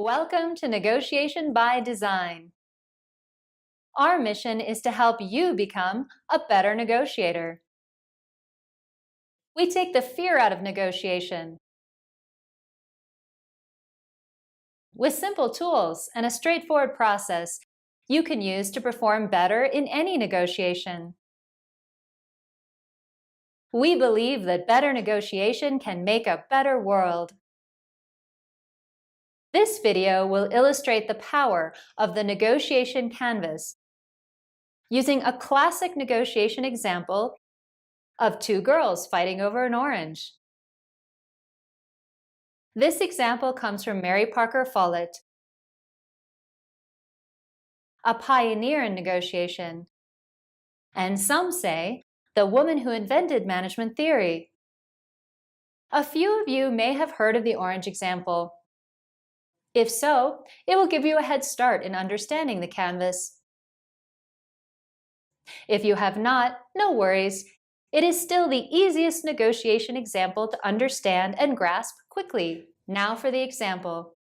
Welcome to Negotiation by Design. Our mission is to help you become a better negotiator. We take the fear out of negotiation. With simple tools and a straightforward process you can use to perform better in any negotiation. We believe that better negotiation can make a better world. This video will illustrate the power of the negotiation canvas using a classic negotiation example of two girls fighting over an orange. This example comes from Mary Parker Follett, a pioneer in negotiation, and some say the woman who invented management theory. A few of you may have heard of the orange example. If so, it will give you a head start in understanding the canvas. If you have not, no worries. It is still the easiest negotiation example to understand and grasp quickly. Now for the example.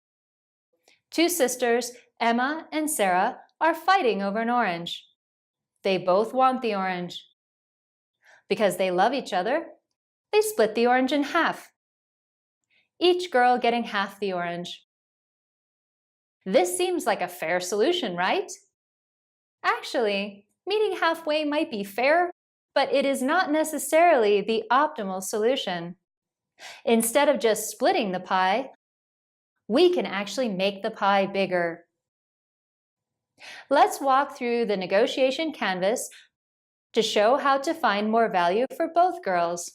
Two sisters, Emma and Sara, are fighting over an orange. They both want the orange. Because they love each other, they split the orange in half, each girl getting half the orange. This seems like a fair solution, right? Actually, meeting halfway might be fair, but it is not necessarily the optimal solution. Instead of just splitting the pie, we can actually make the pie bigger. Let's walk through the negotiation canvas to show how to find more value for both girls.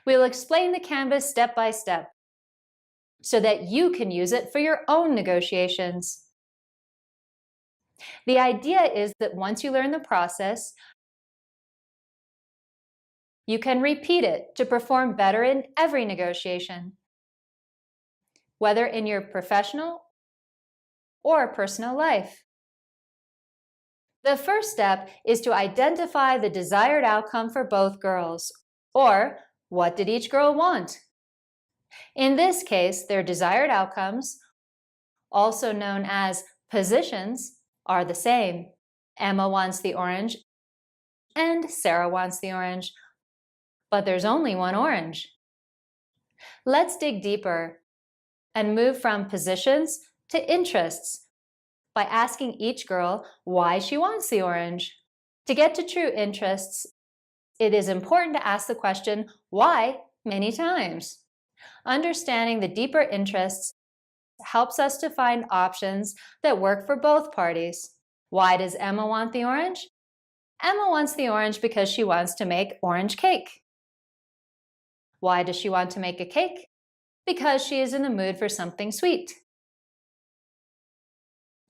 We'll explain the canvas step by step so that you can use it for your own negotiations. The idea is that once you learn the process, you can repeat it to perform better in every negotiation, whether in your professional or personal life. The first step is to identify the desired outcome for both girls, or what did each girl want? In this case, their desired outcomes, also known as positions, are the same. Emma wants the orange and Sara wants the orange, but there's only one orange. Let's dig deeper and move from positions to interests by asking each girl why she wants the orange. To get to true interests, it is important to ask the question, why, many times. Understanding the deeper interests helps us to find options that work for both parties. Why does Emma want the orange? Emma wants the orange because she wants to make orange cake. Why does she want to make a cake? Because she is in the mood for something sweet.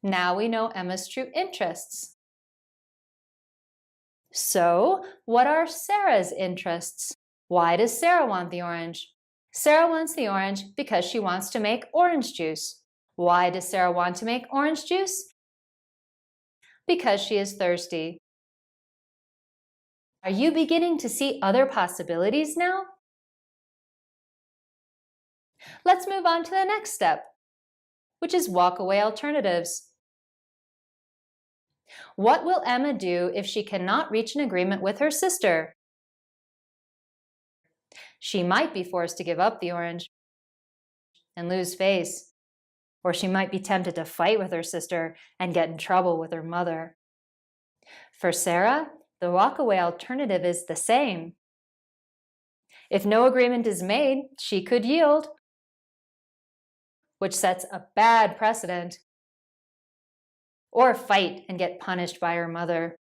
Now we know Emma's true interests. So, what are Sara's interests? Why does Sara want the orange? Sara wants the orange because she wants to make orange juice. Why does Sara want to make orange juice? Because she is thirsty. Are you beginning to see other possibilities now? Let's move on to the next step, which is walkaway alternatives. What will Emma do if she cannot reach an agreement with her sister? She might be forced to give up the orange and lose face, or she might be tempted to fight with her sister and get in trouble with her mother. For Sara, the walkaway alternative is the same. If no agreement is made, she could yield, which sets a bad precedent, or fight and get punished by her mother.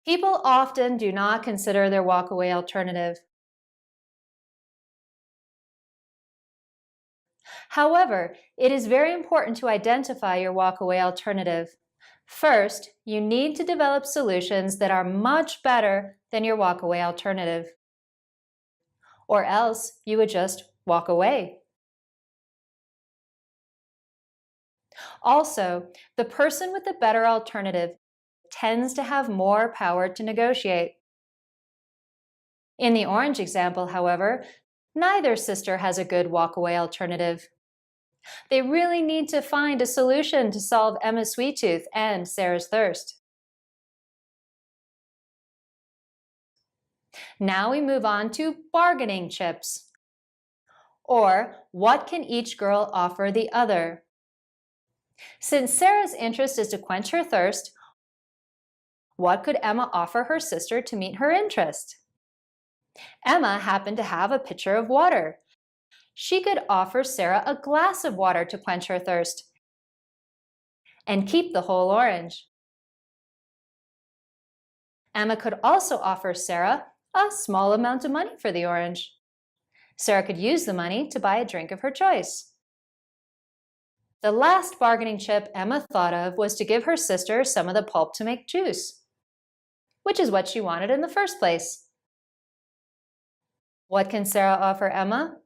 People often do not consider their walkaway alternative. However, it is very important to identify your walkaway alternative. First, you need to develop solutions that are much better than your walkaway alternative, or else you would just walk away. Also, the person with the better alternative tends to have more power to negotiate. In the orange example, however, Neither sister has a good walk-away alternative. They really need to find a solution to solve Emma's sweet tooth and Sara's thirst. Now we move on to bargaining chips, or what can each girl offer the other? Since Sara's interest is to quench her thirst, what could Emma offer her sister to meet her interest? Emma happened to have a pitcher of water. She could offer Sara a glass of water to quench her thirst and keep the whole orange. Emma could also offer Sara a small amount of money for the orange. Sara could use the money to buy a drink of her choice. The last bargaining chip Emma thought of was to give her sister some of the pulp to make juice, which is what she wanted in the first place. What can Sara offer Emma?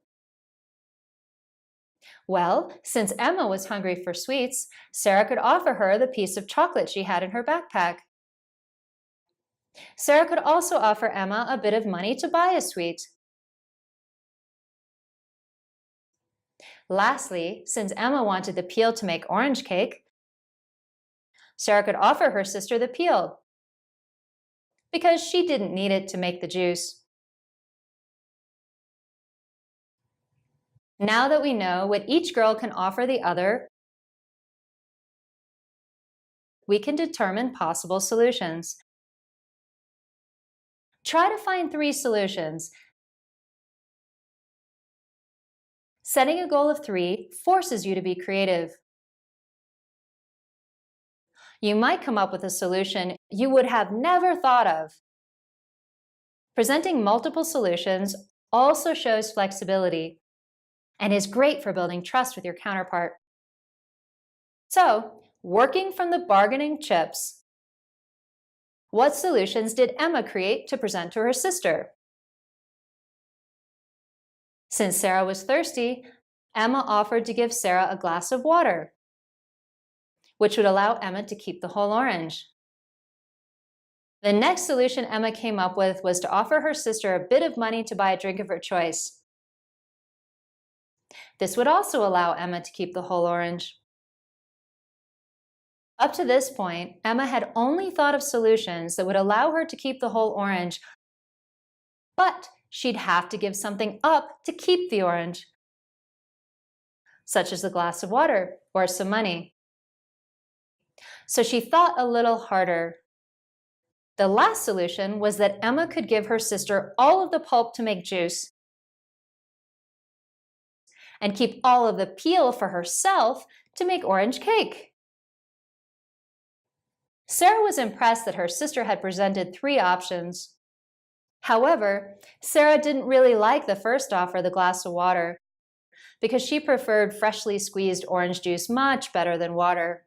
Well, since Emma was hungry for sweets, Sara could offer her the piece of chocolate she had in her backpack. Sara could also offer Emma a bit of money to buy a sweet. Lastly, since Emma wanted the peel to make orange cake, Sara could offer her sister the peel because she didn't need it to make the juice. Now that we know what each girl can offer the other, we can determine possible solutions. Try to find 3 solutions. Setting a goal of 3 forces you to be creative. You might come up with a solution you would have never thought of. Presenting multiple solutions also shows flexibility and is great for building trust with your counterpart. So, working from the bargaining chips, what solutions did Emma create to present to her sister? Since Sara was thirsty, Emma offered to give Sara a glass of water, which would allow Emma to keep the whole orange. The next solution Emma came up with was to offer her sister a bit of money to buy a drink of her choice. This would also allow Emma to keep the whole orange. Up to this point, Emma had only thought of solutions that would allow her to keep the whole orange, but she'd have to give something up to keep the orange, such as a glass of water or some money. So she thought a little harder. The last solution was that Emma could give her sister all of the pulp to make juice and keep all of the peel for herself to make orange cake. Sara was impressed that her sister had presented 3 options. However, Sara didn't really like the first offer, the glass of water, because she preferred freshly squeezed orange juice much better than water.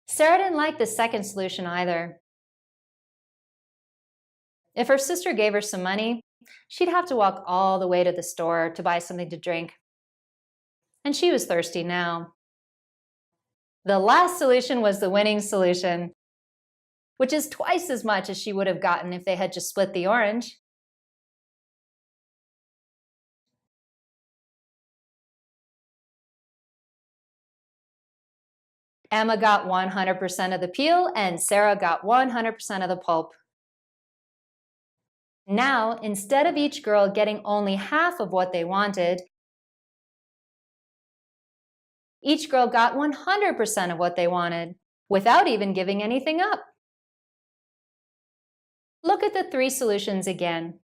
Sara didn't like the second solution either. If her sister gave her some money, she'd have to walk all the way to the store to buy something to drink. And she was thirsty now. The last solution was the winning solution, which is twice as much as she would have gotten if they had just split the orange. Emma got 100% of the peel and Sara got 100% of the pulp. Now, instead of each girl getting only half of what they wanted, each girl got 100% of what they wanted, without even giving anything up. Look at the 3 solutions again.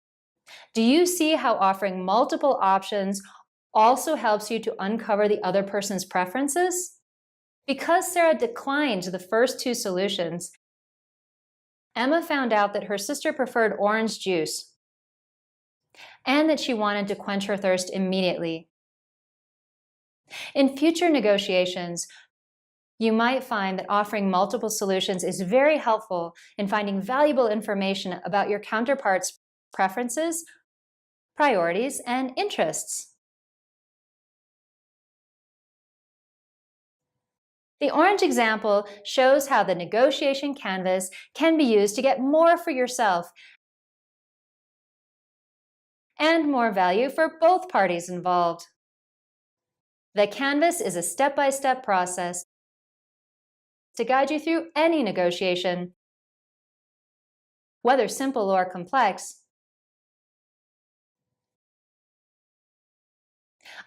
Do you see how offering multiple options also helps you to uncover the other person's preferences? Because Sara declined the first 2 solutions, Emma found out that her sister preferred orange juice and that she wanted to quench her thirst immediately. In future negotiations, you might find that offering multiple solutions is very helpful in finding valuable information about your counterpart's preferences, priorities, and interests. The orange example shows how the negotiation canvas can be used to get more for yourself and more value for both parties involved. The Canvas is a step-by-step process to guide you through any negotiation, whether simple or complex.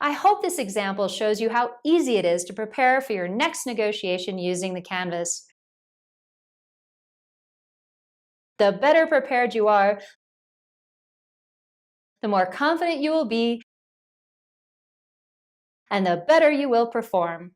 I hope this example shows you how easy it is to prepare for your next negotiation using the Canvas. The better prepared you are, the more confident you will be, and the better you will perform.